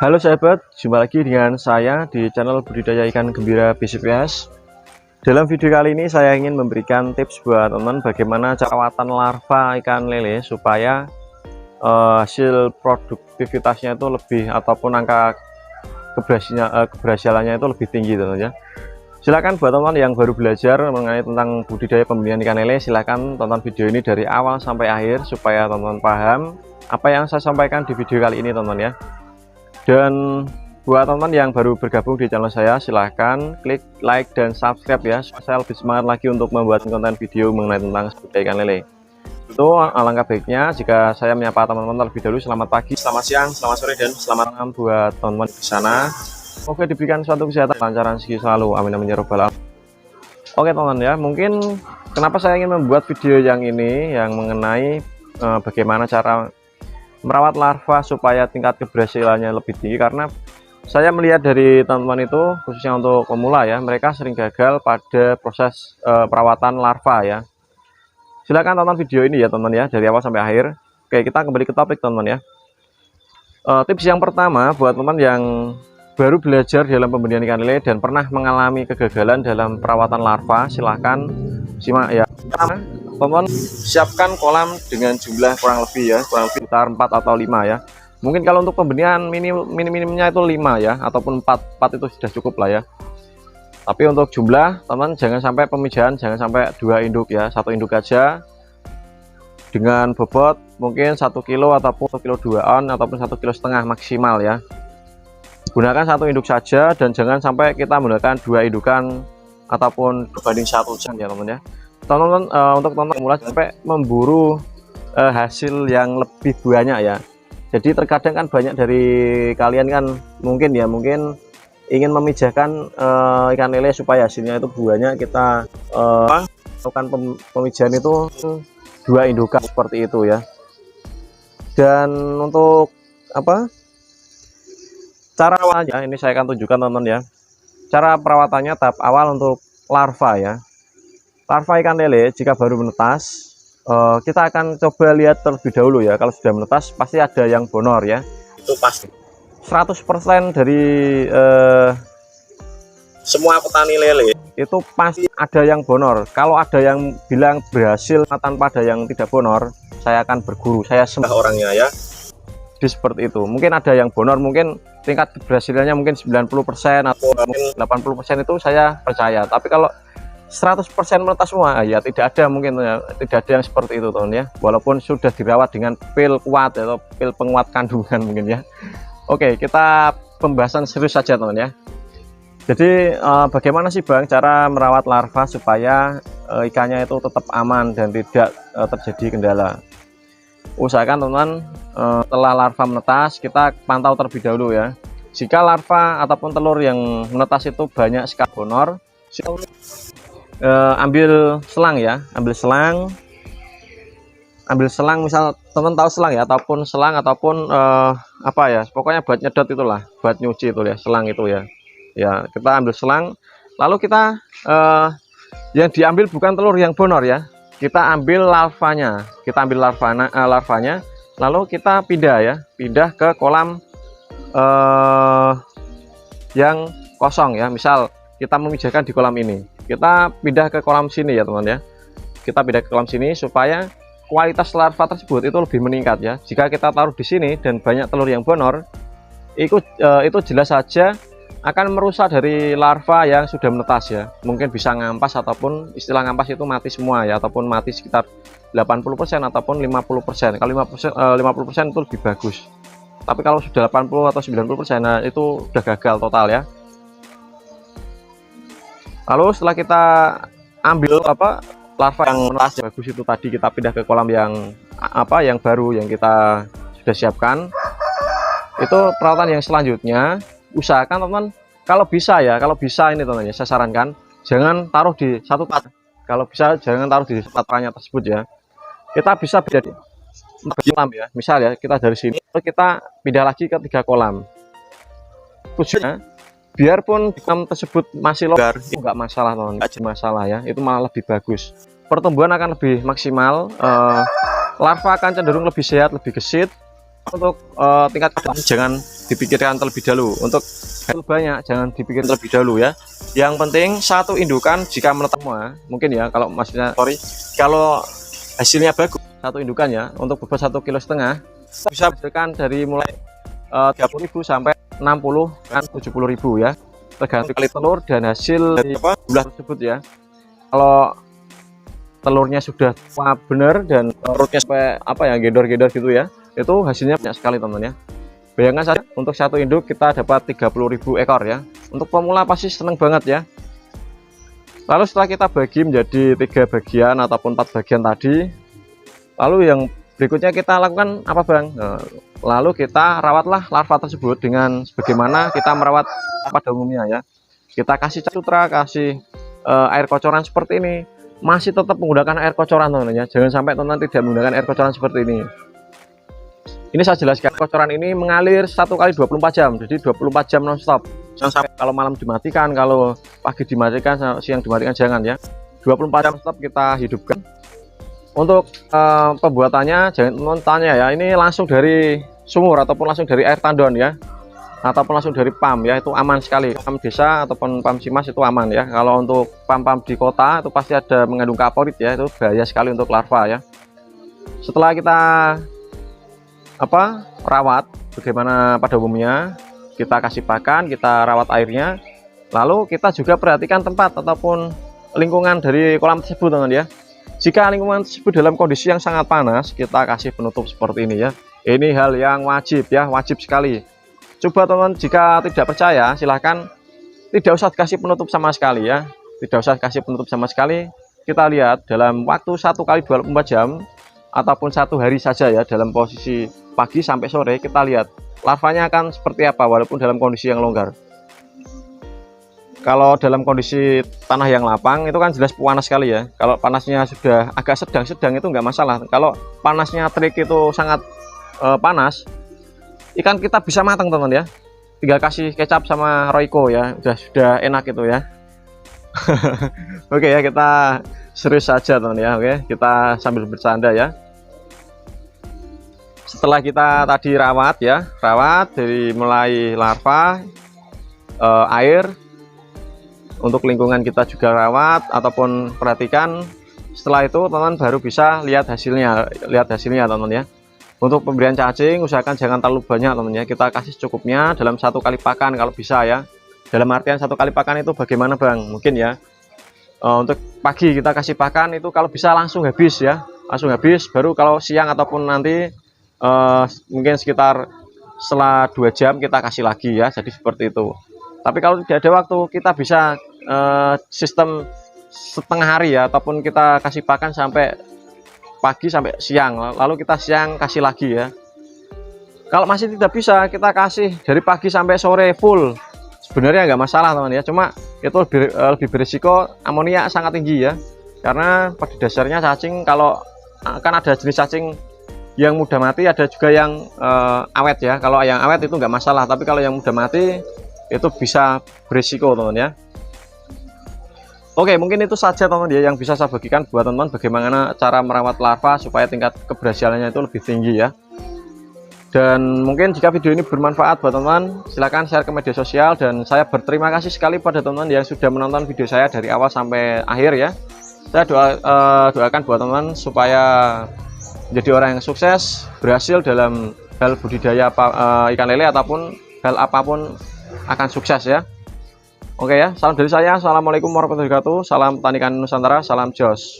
Halo sahabat, jumpa lagi dengan saya di channel budidaya ikan gembira BCPS. Dalam video kali ini saya ingin memberikan tips buat teman bagaimana cara perawatan larva ikan lele supaya hasil produktivitasnya itu lebih ataupun angka keberhasilannya itu lebih tinggi teman ya. Silakan buat teman yang baru belajar mengenai tentang budidaya pembenihan ikan lele, silakan tonton video ini dari awal sampai akhir supaya teman-teman paham apa yang saya sampaikan di video kali ini teman ya. Dan buat teman-teman yang baru bergabung di channel saya, silahkan klik like dan subscribe ya, supaya saya lebih semangat lagi untuk membuat konten video mengenai tentang budidaya ikan lele. Itu alangkah baiknya jika saya menyapa teman-teman terlebih dahulu. Selamat pagi, selamat siang, selamat sore, dan selamat malam buat teman-teman di sana. Semoga diberikan suatu kesehatan, lancaran rezeki selalu, amin amin ya robbal alamin. Oke teman-teman ya, mungkin kenapa saya ingin membuat video yang ini yang mengenai bagaimana cara merawat larva supaya tingkat keberhasilannya lebih tinggi, karena saya melihat dari teman-teman itu khususnya untuk pemula ya, mereka sering gagal pada proses perawatan larva ya. Silahkan tonton video ini ya teman ya dari awal sampai akhir. Oke, kita kembali ke topik teman ya. Tips yang pertama buat teman yang baru belajar dalam pembenihan ikan lele dan pernah mengalami kegagalan dalam perawatan larva, silahkan simak ya. Teman-teman siapkan kolam dengan jumlah kurang lebih sekitar 4 atau 5 ya. Mungkin kalau untuk pembenihan minimnya itu 5 ya, ataupun 4 itu sudah cukup lah ya. Tapi untuk jumlah teman jangan sampai pemijahan, jangan sampai 2 induk ya, 1 induk aja dengan bobot mungkin 1 kilo ataupun 1 kilo 2 on ataupun 1,5 kilo maksimal ya. Gunakan 1 induk saja dan jangan sampai kita menggunakan 2 indukan ataupun berbanding 1 ya teman ya. Teman-teman untuk teman pemula sampai memburu hasil yang lebih banyak ya. Jadi terkadang kan banyak dari kalian kan mungkin ingin memijahkan ikan lele supaya hasilnya itu banyak, kita lakukan pemijahan itu 2 indukan seperti itu ya. Dan untuk cara awalnya ini saya akan tunjukkan teman-teman ya. Cara perawatannya tahap awal untuk larva ya. Larva ikan lele jika baru menetas, kita akan coba lihat terlebih dahulu ya. Kalau sudah menetas pasti ada yang bonor ya, itu pasti 100% dari semua petani lele itu pasti ada yang bonor. Kalau ada yang bilang berhasil tanpa ada yang tidak bonor, saya akan berguru, saya sembah orangnya ya. Jadi seperti itu. Mungkin ada yang bonor, mungkin tingkat keberhasilannya mungkin 90% atau mungkin 80% itu saya percaya. Tapi kalau 100% menetas semua ya tidak ada, mungkin ya, tidak ada yang seperti itu teman ya, walaupun sudah dirawat dengan pil kuat atau pil penguat kandungan mungkin ya. Oke, kita pembahasan serius saja teman ya. Jadi bagaimana sih Bang cara merawat larva supaya ikannya itu tetap aman dan tidak terjadi kendala? Usahakan teman setelah larva menetas kita pantau terlebih dahulu ya. Jika larva ataupun telur yang menetas itu banyak sekali bonor, ambil selang ya, ambil selang, misal teman tahu selang ya, ataupun selang ataupun apa ya, pokoknya buat nyedot itulah, buat nyuci itu ya, selang itu ya. Ya, kita ambil selang, lalu kita yang diambil bukan telur yang bonor ya, kita ambil larvanya, larvanya, lalu kita pindah ke kolam yang kosong ya. Misal kita memijahkan di kolam ini, kita pindah ke kolam sini ya teman ya. Kita pindah ke kolam sini supaya kualitas larva tersebut itu lebih meningkat ya. Jika kita taruh di sini dan banyak telur yang bonor, itu jelas saja akan merusak dari larva yang sudah menetas ya. Mungkin bisa ngampas, ataupun istilah ngampas itu mati semua ya, ataupun mati sekitar 80% ataupun 50%. Kalau 50% itu lebih bagus. Tapi kalau sudah 80 atau 90%, nah itu sudah gagal total ya. Lalu setelah kita ambil larva yang menetas yang bagus itu tadi, kita pindah ke kolam yang baru yang kita sudah siapkan. Itu perawatan yang selanjutnya, usahakan teman kalau bisa ini teman ya, saya sarankan jangan taruh di satu tempat. Kalau bisa jangan taruh di tempatnya tersebut ya. Kita bisa jadi kolam ya. Misal ya, kita dari sini kita pindah lagi ke 3 kolam. Tujuannya biarpun kolam tersebut masih longgar, itu enggak masalah teman, enggak jadi masalah ya, itu malah lebih bagus. Pertumbuhan akan lebih maksimal, larva akan cenderung lebih sehat, lebih gesit, Untuk tingkat jangan dipikirkan terlebih dahulu. Untuk banyak jangan dipikir terlebih dahulu ya. Yang penting satu indukan jika menetap semua, mungkin ya kalau maksudnya kalau hasilnya bagus satu indukan ya untuk bobot 1,5 kg bisa menghasilkan dari mulai 30.000 sampai 60 kan 70.000 ya, tergantung kali telur dan hasil dari bulan tersebut ya. Kalau telurnya sudah tua bener dan perutnya sampai apa ya gendor-gendor gitu ya, itu hasilnya banyak sekali teman-teman ya. Bayangkan saja untuk satu induk kita dapat 30.000 ekor ya. Untuk pemula pasti seneng banget ya. Lalu setelah kita bagi menjadi 3 bagian ataupun 4 bagian tadi, lalu yang berikutnya kita lakukan apa bang? Nah, lalu kita rawatlah larva tersebut dengan sebagaimana kita merawat pada umumnya ya. Kita kasih sutra, kasih air kocoran seperti ini. Masih tetap menggunakan air kocoran teman-teman ya. Jangan sampai teman-teman tidak menggunakan air kocoran seperti ini. Ini saya jelaskan, kocoran ini mengalir 1 kali 24 jam, jadi 24 jam non-stop. Jangan sampai kalau malam dimatikan, kalau pagi dimatikan, siang dimatikan, jangan ya. 24 jam stop kita hidupkan. Untuk pembuatannya jangan teman tanya ya, ini langsung dari sumur ataupun langsung dari air tandon ya, ataupun langsung dari pam ya, itu aman sekali. Pam desa ataupun pam Cimas itu aman ya. Kalau untuk pam-pam di kota itu pasti ada mengandung kaporit ya, itu bahaya sekali untuk larva ya. Setelah kita rawat bagaimana pada umumnya, kita kasih pakan, kita rawat airnya, lalu kita juga perhatikan tempat ataupun lingkungan dari kolam tersebut teman-teman ya. Jika lingkungan tersebut dalam kondisi yang sangat panas, kita kasih penutup seperti ini ya. Ini hal yang wajib ya, wajib sekali. Coba teman-teman jika tidak percaya silahkan tidak usah kasih penutup sama sekali ya, tidak usah kasih penutup sama sekali. Kita lihat dalam waktu 1 kali 24 jam ataupun 1 hari saja ya, dalam posisi pagi sampai sore, kita lihat larvanya akan seperti apa walaupun dalam kondisi yang longgar. Kalau dalam kondisi tanah yang lapang itu kan jelas panas sekali ya. Kalau panasnya sudah agak sedang-sedang itu nggak masalah. Kalau panasnya terik itu sangat panas, ikan kita bisa matang teman ya. Tinggal kasih kecap sama Royco ya, sudah enak itu ya. Oke ya, kita serius saja teman ya. Oke, kita sambil bercanda ya. Setelah kita tadi rawat ya, rawat dari mulai larva, air, untuk lingkungan kita juga rawat ataupun perhatikan. Setelah itu teman-teman baru bisa lihat hasilnya teman-teman ya. Untuk pemberian cacing usahakan jangan terlalu banyak teman ya, kita kasih cukupnya dalam 1 kali pakan kalau bisa ya. Dalam artian 1 kali pakan itu bagaimana bang? Mungkin ya untuk pagi kita kasih pakan itu kalau bisa langsung habis ya, langsung habis. Baru kalau siang ataupun nanti mungkin sekitar setelah 2 jam kita kasih lagi ya, jadi seperti itu. Tapi kalau tidak ada waktu, kita bisa sistem setengah hari ya, ataupun kita kasih pakan sampai pagi sampai siang, lalu kita siang kasih lagi ya. Kalau masih tidak bisa, kita kasih dari pagi sampai sore full, sebenarnya nggak masalah teman ya. Cuma itu lebih berisiko amonia sangat tinggi ya, karena pada dasarnya cacing kalau kan ada jenis cacing yang mudah mati, ada juga yang awet ya. Kalau yang awet itu nggak masalah, tapi kalau yang mudah mati itu bisa berisiko teman ya. Oke, mungkin itu saja teman ya yang bisa saya bagikan buat teman bagaimana cara merawat larva supaya tingkat keberhasilannya itu lebih tinggi ya. Dan mungkin jika video ini bermanfaat buat teman, silahkan share ke media sosial. Dan saya berterima kasih sekali pada teman yang sudah menonton video saya dari awal sampai akhir ya. Saya doakan buat teman supaya menjadi orang yang sukses, berhasil dalam hal budidaya ikan lele ataupun hal apapun akan sukses ya. Oke ya, salam dari saya. Assalamualaikum warahmatullahi wabarakatuh. Salam petani ikan Nusantara, salam jos.